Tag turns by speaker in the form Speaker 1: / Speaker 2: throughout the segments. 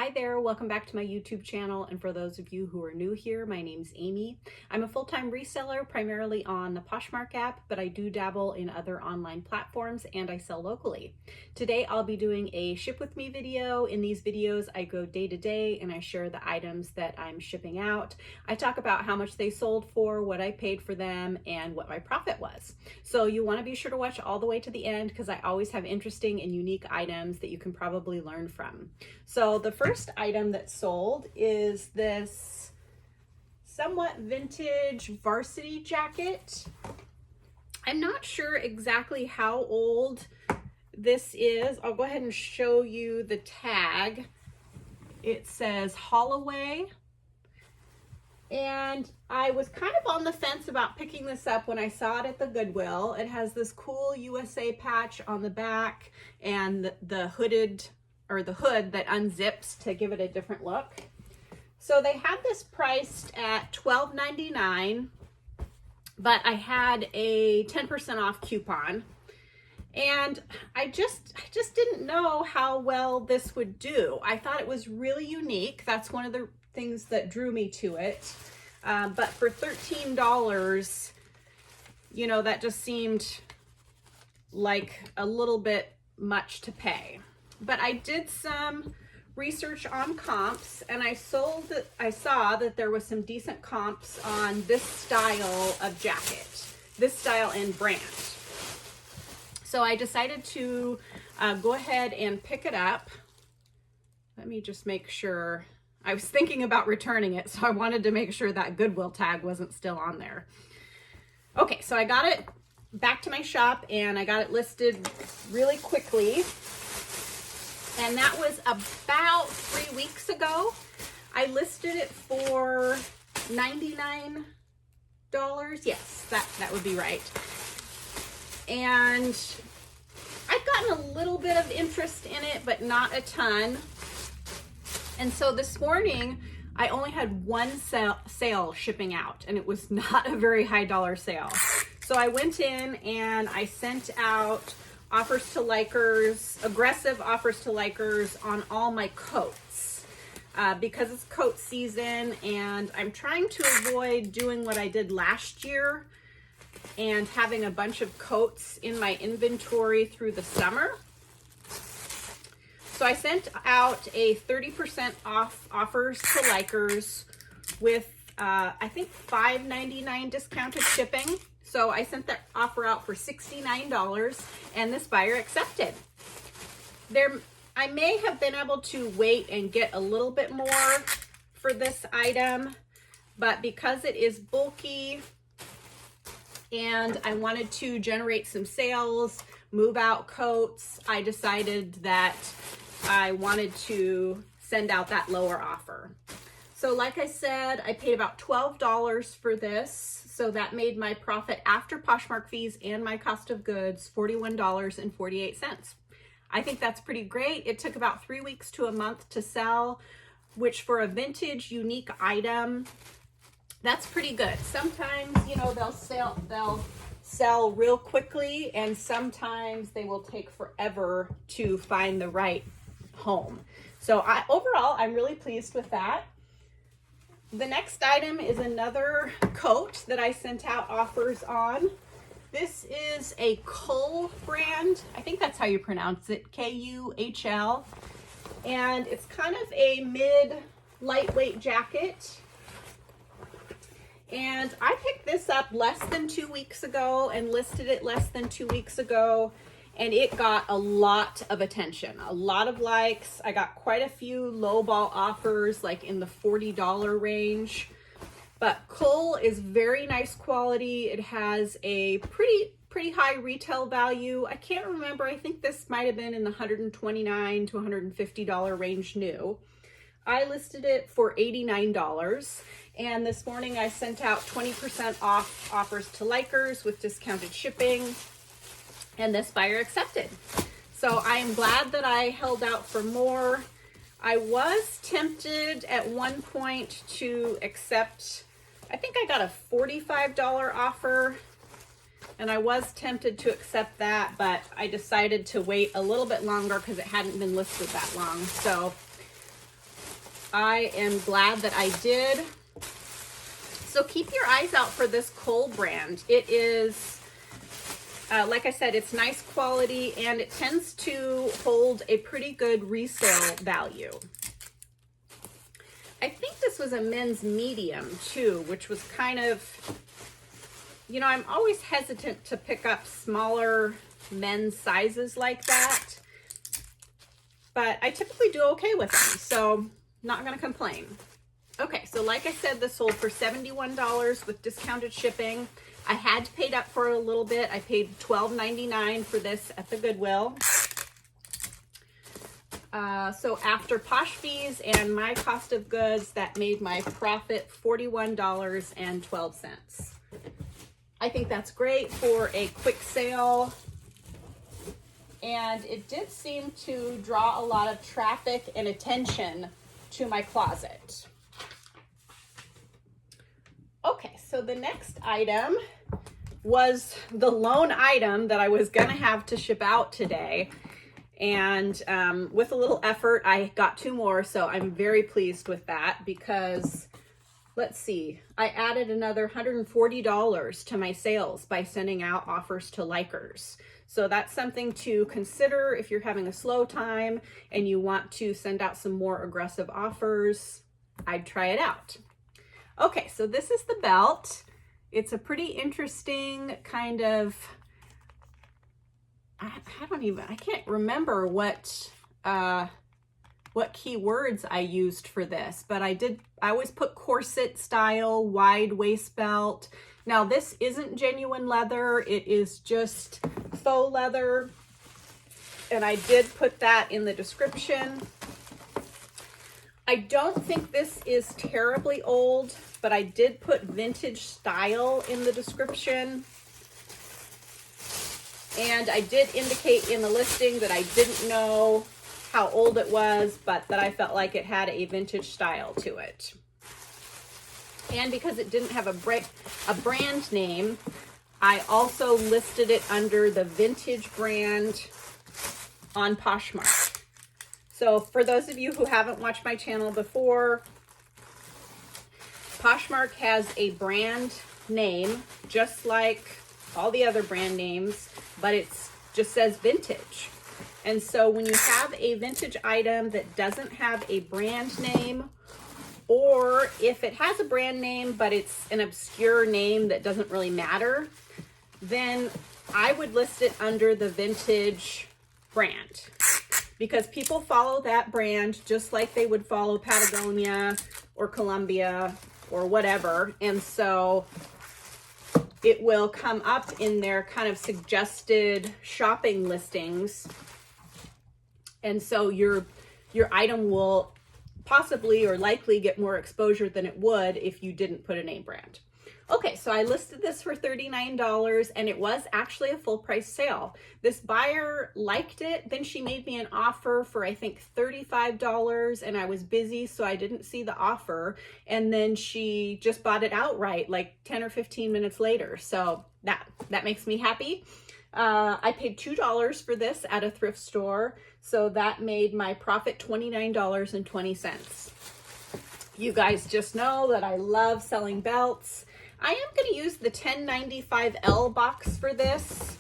Speaker 1: Hi there, welcome back to my YouTube channel, and for those of you who are new here, my name's Amy. I'm a full-time reseller primarily on the Poshmark app, but I do dabble in other online platforms and I sell locally. Today I'll be doing a ship with me video. In these videos I go day to day and I share the items that I'm shipping out. I talk about how much they sold for, what I paid for them, and what my profit was. So you want to be sure to watch all the way to the end because I always have interesting and unique items that you can probably learn from. So the first item that sold is this somewhat vintage varsity jacket. I'm not sure exactly how old this is. I'll go ahead and show you the tag. It says Holloway. And I was kind of on the fence about picking this up when I saw it at the Goodwill. It has this cool USA patch on the back and the hooded or the hood that unzips to give it a different look. So they had this priced at $12.99, but I had a 10% off coupon. And I just didn't know how well this would do. I thought it was really unique. That's one of the things that drew me to it. But for $13, you know, that just seemed like a little bit much to pay. But I did some research on comps and I saw that there was some decent comps on this style of jacket, this style and brand. So I decided to go ahead and pick it up. Let me just make sure. I was thinking about returning it, so I wanted to make sure that Goodwill tag wasn't still on there. Okay, so I got it back to my shop and I got it listed really quickly. And that was about 3 weeks ago. I listed it for $99. Yes, that would be right. And I've gotten a little bit of interest in it, but not a ton. And so this morning, I only had one sale shipping out, and it was not a very high dollar sale. So I went in and I sent out offers to likers, aggressive offers to likers on all my coats because it's coat season, and I'm trying to avoid doing what I did last year and having a bunch of coats in my inventory through the summer. So I sent out a 30% off offers to likers with I think $5.99 discounted shipping. So I sent that offer out for $69 and this buyer accepted. I may have been able to wait and get a little bit more for this item, but because it is bulky and I wanted to generate some sales, move out coats, I decided that I wanted to send out that lower offer. So like I said, I paid about $12 for this. So that made my profit after Poshmark fees and my cost of goods $41.48. I think that's pretty great. It took about 3 weeks to a month to sell, which for a vintage unique item, that's pretty good. Sometimes, you know, they'll sell real quickly, and sometimes they will take forever to find the right home. So overall, I'm really pleased with that. The next item is another coat that I sent out offers on. This is a Kuhl brand. I think that's how you pronounce it, Kuhl. And it's kind of a mid-lightweight jacket. And I picked this up less than 2 weeks ago and listed it less than 2 weeks ago. And it got a lot of attention, a lot of likes. I got quite a few lowball offers, like in the $40 range. But Kuhl is very nice quality. It has a pretty high retail value. I can't remember. I think this might have been in the $129 to $150 range new. I listed it for $89. And this morning I sent out 20% off offers to likers with discounted shipping. And this buyer accepted. So I am glad that I held out for more. I was tempted at one point to accept, I think I got a $45 offer, and I was tempted to accept that, but I decided to wait a little bit longer because it hadn't been listed that long. So I am glad that I did. So keep your eyes out for this Kuhl brand. It is, like I said, it's nice quality and it tends to hold a pretty good resale value. I think this was a men's medium too, which was kind of, you know, I'm always hesitant to pick up smaller men's sizes like that, but I typically do okay with them, so not gonna complain. Okay, so like I said, this sold for $71 with discounted shipping. I had to pay up for a little bit. I paid $12.99 for this at the Goodwill. So after Posh fees and my cost of goods, that made my profit $41.12. I think that's great for a quick sale. And it did seem to draw a lot of traffic and attention to my closet. Okay, so the next item was the lone item that I was gonna have to ship out today. And with a little effort, I got 2 more, so I'm very pleased with that because, let's see, I added another $140 to my sales by sending out offers to likers. So that's something to consider if you're having a slow time and you want to send out some more aggressive offers. I'd try it out. Okay, so this is the belt. It's a pretty interesting kind of, I can't remember what keywords I used for this, but I always put corset style, wide waist belt. Now this isn't genuine leather, it is just faux leather. And I did put that in the description. I don't think this is terribly old, but I did put vintage style in the description. And I did indicate in the listing that I didn't know how old it was, but that I felt like it had a vintage style to it. And because it didn't have a brand name, I also listed it under the vintage brand on Poshmark. So for those of you who haven't watched my channel before, Poshmark has a brand name, just like all the other brand names, but it just says vintage. And so when you have a vintage item that doesn't have a brand name, or if it has a brand name, but it's an obscure name that doesn't really matter, then I would list it under the vintage brand, because people follow that brand just like they would follow Patagonia or Columbia or whatever. And so it will come up in their kind of suggested shopping listings. And so your item will possibly or likely get more exposure than it would if you didn't put a name brand. Okay, so I listed this for $39 and it was actually a full price sale. This buyer liked it. Then she made me an offer for, I think, $35 and I was busy, so I didn't see the offer. And then she just bought it outright like 10 or 15 minutes later. So that makes me happy. I paid $2 for this at a thrift store. So that made my profit $29.20. You guys just know that I love selling belts. I am going to use the 1095L box for this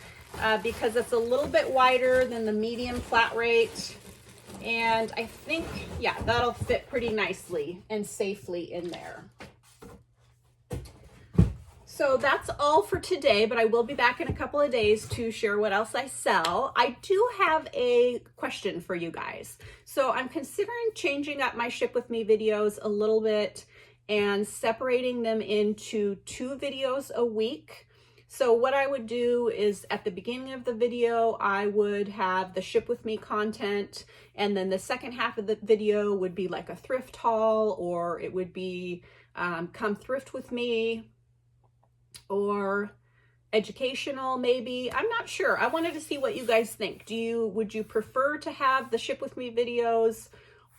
Speaker 1: because it's a little bit wider than the medium flat rate. And I think, yeah, that'll fit pretty nicely and safely in there. So that's all for today, but I will be back in a couple of days to share what else I sell. I do have a question for you guys. So I'm considering changing up my Ship With Me videos a little bit and separating them into 2 videos a week. So what I would do is at the beginning of the video, I would have the Ship With Me content, and then the second half of the video would be like a thrift haul, or it would be come thrift with me, or educational maybe. I'm not sure. I wanted to see what you guys think. Would you prefer to have the Ship With Me videos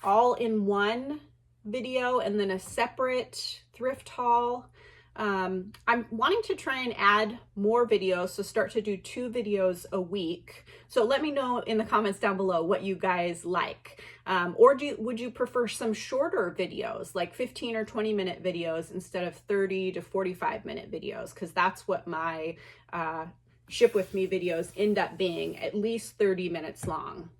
Speaker 1: all in one video and then a separate thrift haul? I'm wanting to try and add more videos, so start to do 2 videos a week. So let me know in the comments down below what you guys like. Or would you prefer some shorter videos, like 15 or 20-minute videos instead of 30 to 45-minute videos? Because that's what my ship with me videos end up being, at least 30 minutes long.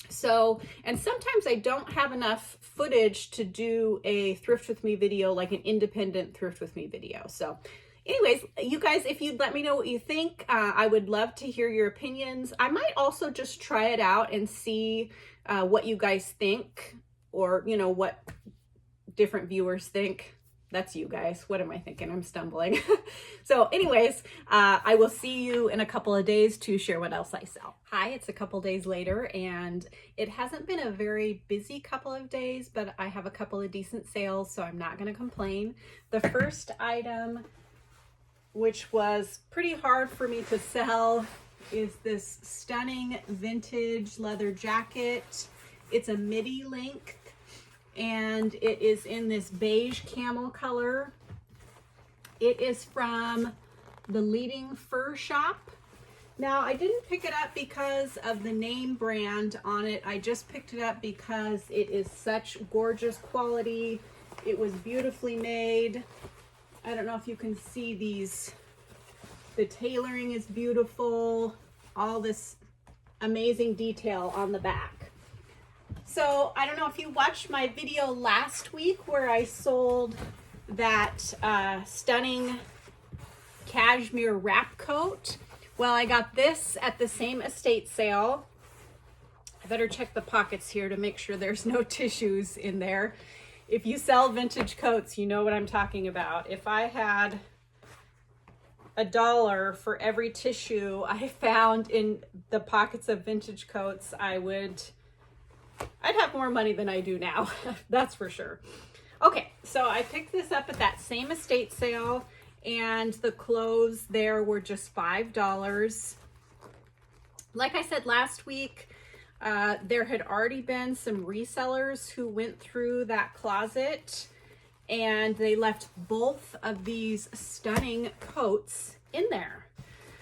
Speaker 1: So, and sometimes I don't have enough footage to do a thrift with me video, like an independent thrift with me video. So anyways, you guys, if you'd let me know what you think, I would love to hear your opinions. I might also just try it out and see what you guys think, or, you know, what different viewers think. That's you guys. What am I thinking? I'm stumbling. So anyways, I will see you in a couple of days to share what else I sell. Hi, it's a couple days later, and it hasn't been a very busy couple of days, but I have a couple of decent sales, so I'm not going to complain. The first item, which was pretty hard for me to sell, is this stunning vintage leather jacket. It's a midi length, and it is in this beige camel color. It is from the Leading Fur Shop. Now, I didn't pick it up because of the name brand on it. I just picked it up because it is such gorgeous quality. It was beautifully made. I don't know if you can see these. The tailoring is beautiful. All this amazing detail on the back. So I don't know if you watched my video last week where I sold that stunning cashmere wrap coat. Well, I got this at the same estate sale. I better check the pockets here to make sure there's no tissues in there. If you sell vintage coats, you know what I'm talking about. If I had $1 for every tissue I found in the pockets of vintage coats, I'd have more money than I do now. That's for sure. Okay, so I picked this up at that same estate sale, and the clothes there were just $5. Like I said last week, there had already been some resellers who went through that closet, and they left both of these stunning coats in there.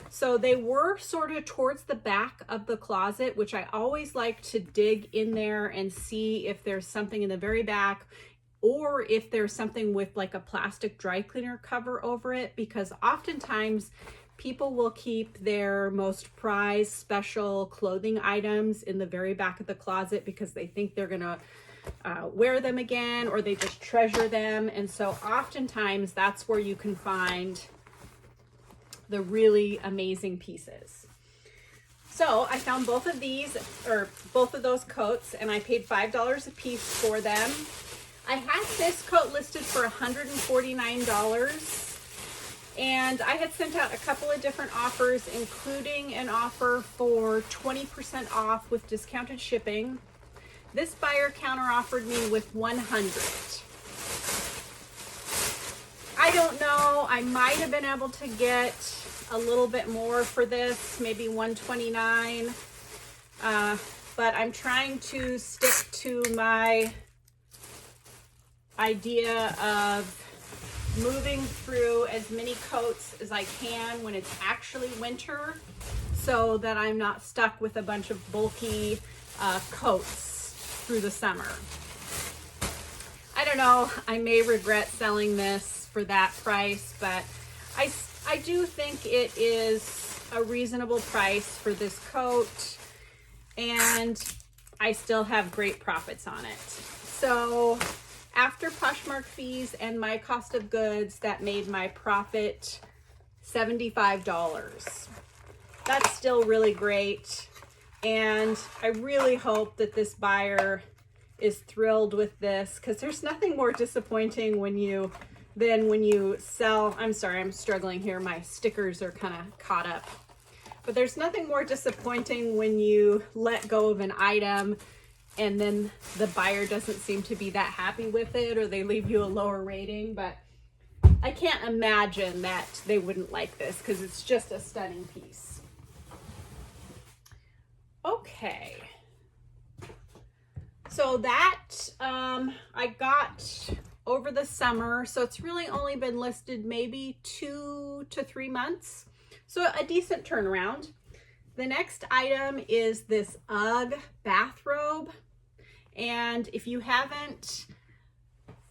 Speaker 1: So they were sort of towards the back of the closet, which I always like to dig in there and see if there's something in the very back, or if there's something with like a plastic dry cleaner cover over it, because oftentimes people will keep their most prized special clothing items in the very back of the closet because they think they're gonna wear them again, or they just treasure them. And so oftentimes that's where you can find the really amazing pieces. So I found both of these, or both of those coats, and I paid $5 a piece for them. I had this coat listed for $149, and I had sent out a couple of different offers, including an offer for 20% off with discounted shipping. This buyer counter offered me with $100. I don't know, I might have been able to get a little bit more for this, maybe $129, but I'm trying to stick to my idea of moving through as many coats as I can when it's actually winter, so that I'm not stuck with a bunch of bulky coats through the summer. I don't know, I may regret selling this for that price, but I do think it is a reasonable price for this coat, and I still have great profits on it. So after Poshmark fees and my cost of goods, that made my profit $75. That's still really great, and I really hope that this buyer is thrilled with this, because there's nothing more disappointing when you sell. I'm sorry, I'm struggling here. My stickers are kind of caught up. But there's nothing more disappointing when you let go of an item and then the buyer doesn't seem to be that happy with it, or they leave you a lower rating. But I can't imagine that they wouldn't like this, because it's just a stunning piece. Okay. So that, I got over the summer, so it's really only been listed maybe 2 to 3 months. So a decent turnaround. The next item is this UGG bathrobe. And if you haven't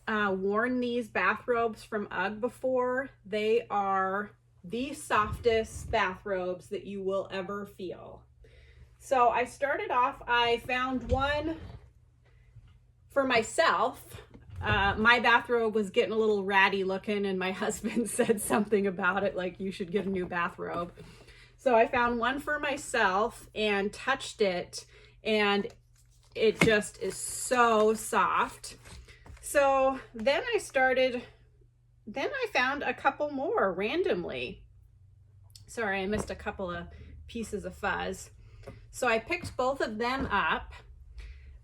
Speaker 1: worn these bathrobes from UGG before, they are the softest bathrobes that you will ever feel. So I started off, I found one for myself. My bathrobe was getting a little ratty looking, and my husband said something about it, like you should get a new bathrobe. So I found one for myself and touched it, and it just is so soft. So then I found a couple more randomly. Sorry, I missed a couple of pieces of fuzz. So I picked both of them up,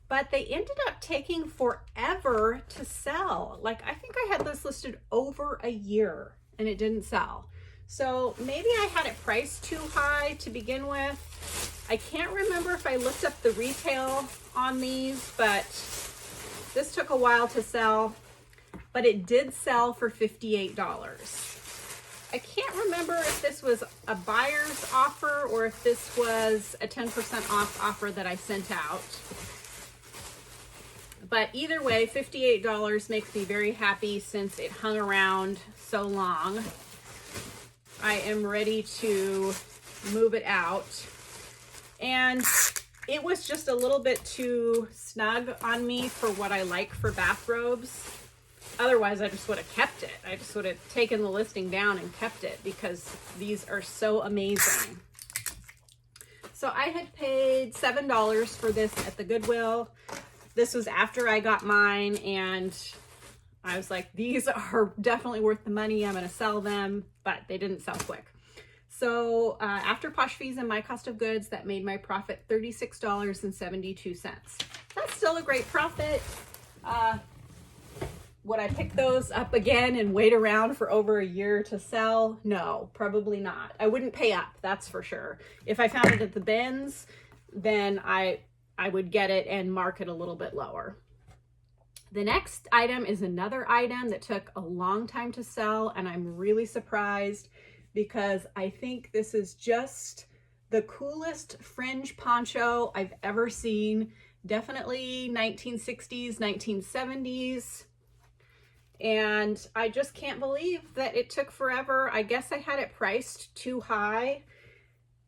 Speaker 1: but they ended up taking forever to sell. Like, I think I had this listed over a year and it didn't sell. So maybe I had it priced too high to begin with. I can't remember if I looked up the retail on these, but this took a while to sell, but it did sell for $58. I can't remember if this was a buyer's offer or if this was a 10% off offer that I sent out. But either way, $58 makes me very happy since it hung around so long. I am ready to move it out. And it was just a little bit too snug on me for what I like for bathrobes. Otherwise, I just would have kept it. I just would have taken the listing down and kept it because these are so amazing. So I had paid $7 for this at the Goodwill. This was after I got mine, and I was like, these are definitely worth the money. I'm going to sell them, but they didn't sell quick. So after Posh fees and my cost of goods, that made my profit $36.72. That's still a great profit. Would I pick those up again and wait around for over a year to sell? No, probably not. I wouldn't pay up, that's for sure. If I found it at the bins, then I would get it and mark it a little bit lower. The next item is another item that took a long time to sell, and I'm really surprised because I think this is just the coolest fringe poncho I've ever seen. Definitely 1960s, 1970s. And I just can't believe that it took forever. I guess I had it priced too high,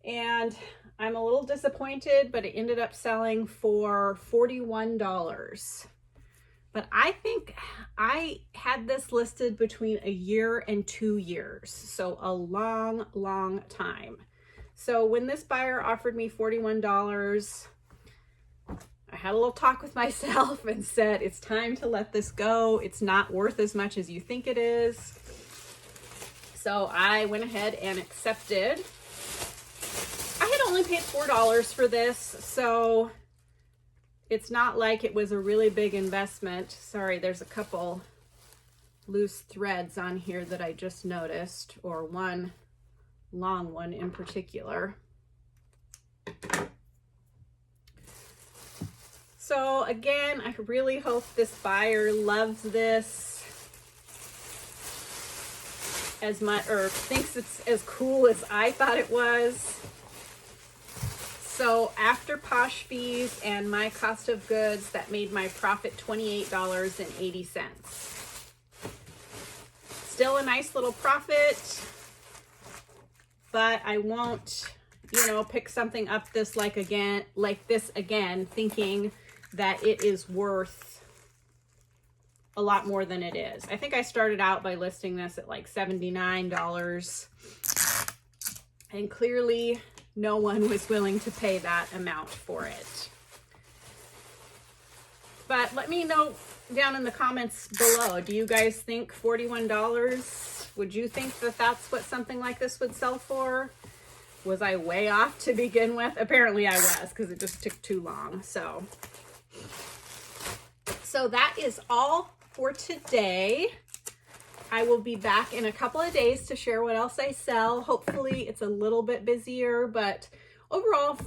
Speaker 1: and I'm a little disappointed, but it ended up selling for $41. But I think I had this listed between a year and 2 years. So a long, long time. So when this buyer offered me $41, I had a little talk with myself and said, it's time to let this go. It's not worth as much as you think it is. So I went ahead and accepted. I had only paid $4 for this, so it's not like it was a really big investment. Sorry, there's a couple loose threads on here that I just noticed, or one long one in particular. So again, I really hope this buyer loves this as much, or thinks it's as cool as I thought it was. So after Posh fees and my cost of goods, that made my profit $28.80. Still a nice little profit, but I won't, pick something up this like this again, thinking that it is worth a lot more than it is. I think I started out by listing this at like $79, and clearly no one was willing to pay that amount for it. But let me know down in the comments below, do you guys think $41? Would you think that that's what something like this would sell for? Was I way off to begin with? Apparently I was, because it just took too long. So that is all for today. I will be back in a couple of days to share what else I sell. Hopefully it's a little bit busier, but overall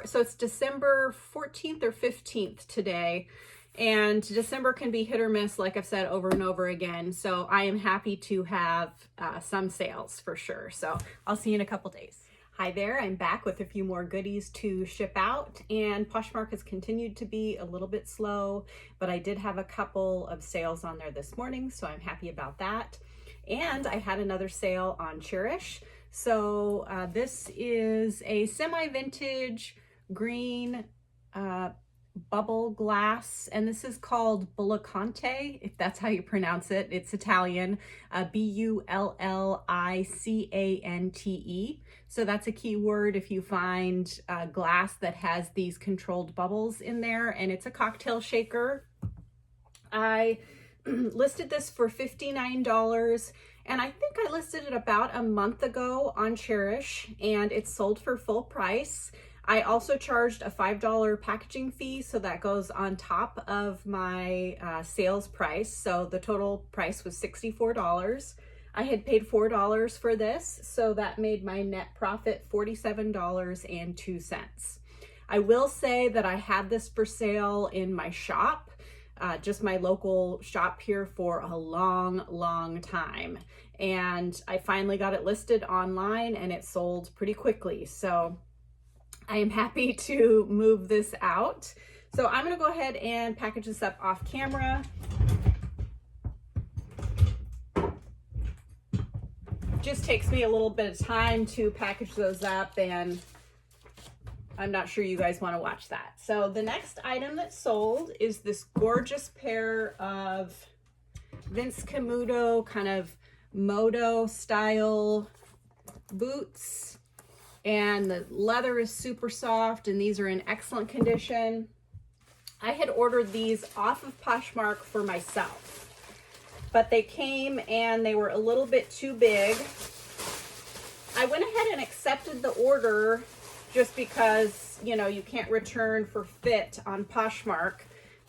Speaker 1: so it's December 14th or 15th today. And December can be hit or miss, like I've said over and over again. So I am happy to have some sales for sure. So I'll see you in a couple days. Hi there, I'm back with a few more goodies to ship out, and Poshmark has continued to be a little bit slow, but I did have a couple of sales on there this morning, so I'm happy about that. And I had another sale on Cherish. So this is a semi-vintage green bubble glass, and this is called Bullacante, if that's how you pronounce it. It's Italian, Bullicante. So that's a key word if you find glass that has these controlled bubbles in there, and it's a cocktail shaker. I listed this for $59, and I think I listed it about a month ago on Cherish, and it's sold for full price. I also charged a $5 packaging fee, so that goes on top of my sales price. So the total price was $64. I had paid $4 for this, so that made my net profit $47.02. I will say that I had this for sale in my shop, just my local shop here, for a long time. And I finally got it listed online, and it sold pretty quickly. So I am happy to move this out. So I'm gonna go ahead and package this up off camera. Just takes me a little bit of time to package those up, and I'm not sure you guys wanna watch that. So the next item that sold is this gorgeous pair of Vince Camuto kind of moto style boots. And the leather is super soft, and these are in excellent condition. I had ordered these off of Poshmark for myself, but they came and they were a little bit too big. I went ahead and accepted the order just because, you know, you can't return for fit on Poshmark.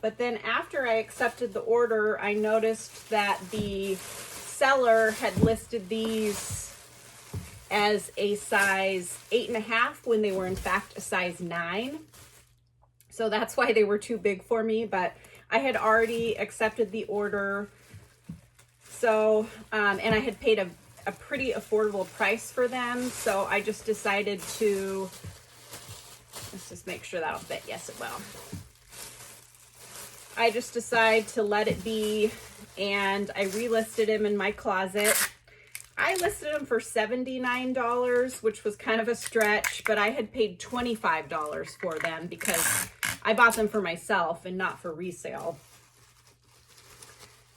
Speaker 1: But then after I accepted the order, I noticed that the seller had listed these as a size 8.5 when they were in fact a size 9. So that's why they were too big for me, but I had already accepted the order. So, and I had paid a pretty affordable price for them. So I just decided to, let's just make sure that'll fit. Yes, it will. I just decided to let it be, and I relisted him in my closet. I listed them for $79, which was kind of a stretch, but I had paid $25 for them because I bought them for myself and not for resale.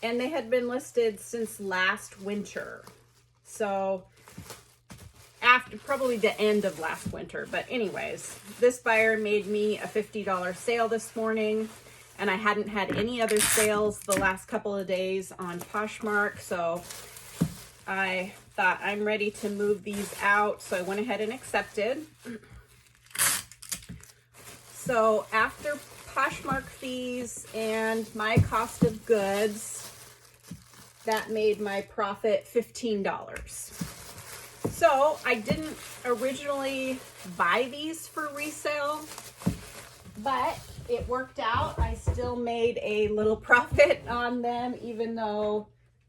Speaker 1: And they had been listed since last winter. So after probably the end of last winter. But anyways, this buyer made me a $50 sale this morning, and I hadn't had any other sales the last couple of days on Poshmark. So I thought, I'm ready to move these out, so I went ahead and accepted. So after Poshmark fees and my cost of goods, that made my profit $15. So I didn't originally buy these for resale, but it worked out. I still made a little profit on them, even though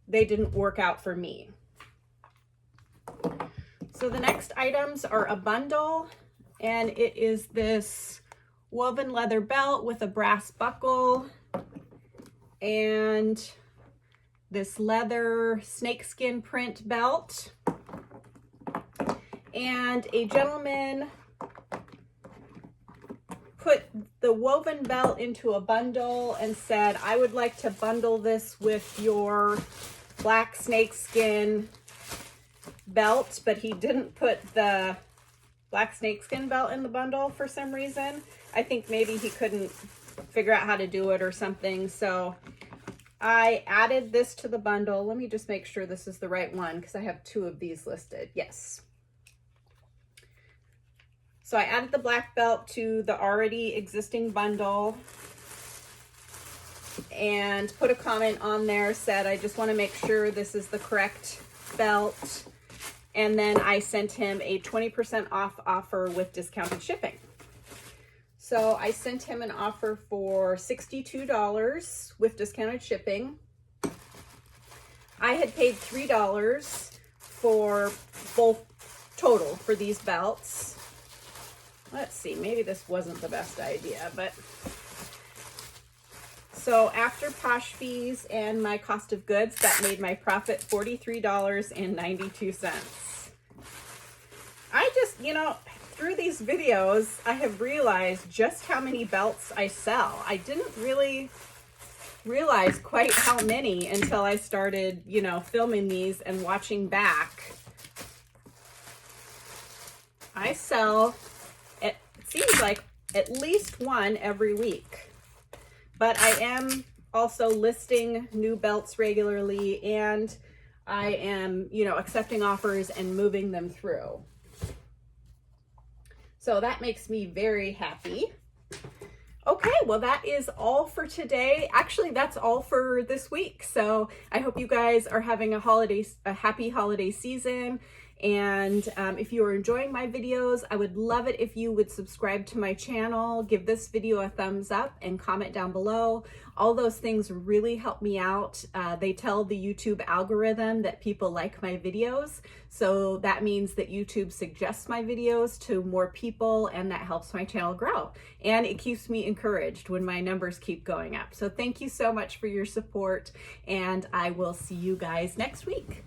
Speaker 1: they didn't work out for me. So the next items are a bundle, and it is this woven leather belt with a brass buckle and this leather snakeskin print belt. And a gentleman put the woven belt into a bundle and said, I would like to bundle this with your black snakeskin belt, but he didn't put the black snakeskin belt in the bundle for some reason. I think maybe he couldn't figure out how to do it or something. So I added this to the bundle. Let me just make sure this is the right one because I have 2 of these listed. Yes. So I added the black belt to the already existing bundle and put a comment on there, said, I just want to make sure this is the correct belt. And then I sent him a 20% off offer with discounted shipping. So I sent him an offer for $62 with discounted shipping. I had paid $3 for both total for these belts. Let's see, maybe this wasn't the best idea, but so after Posh fees and my cost of goods, that made my profit $43.92. I just, you know, through these videos, I have realized just how many belts I sell. I didn't really realize quite how many until I started, you know, filming these and watching back. I sell, it seems like at least one every week. But I am also listing new belts regularly, and I am, you know, accepting offers and moving them through. So that makes me very happy. Okay, well, that is all for today. Actually, that's all for this week. So I hope you guys are having a happy holiday season. And if you are enjoying my videos, I would love it if you would subscribe to my channel, give this video a thumbs up, and comment down below. All those things really help me out. They tell the YouTube algorithm that people like my videos. So that means that YouTube suggests my videos to more people, and that helps my channel grow. And it keeps me encouraged when my numbers keep going up. So thank you so much for your support, and I will see you guys next week.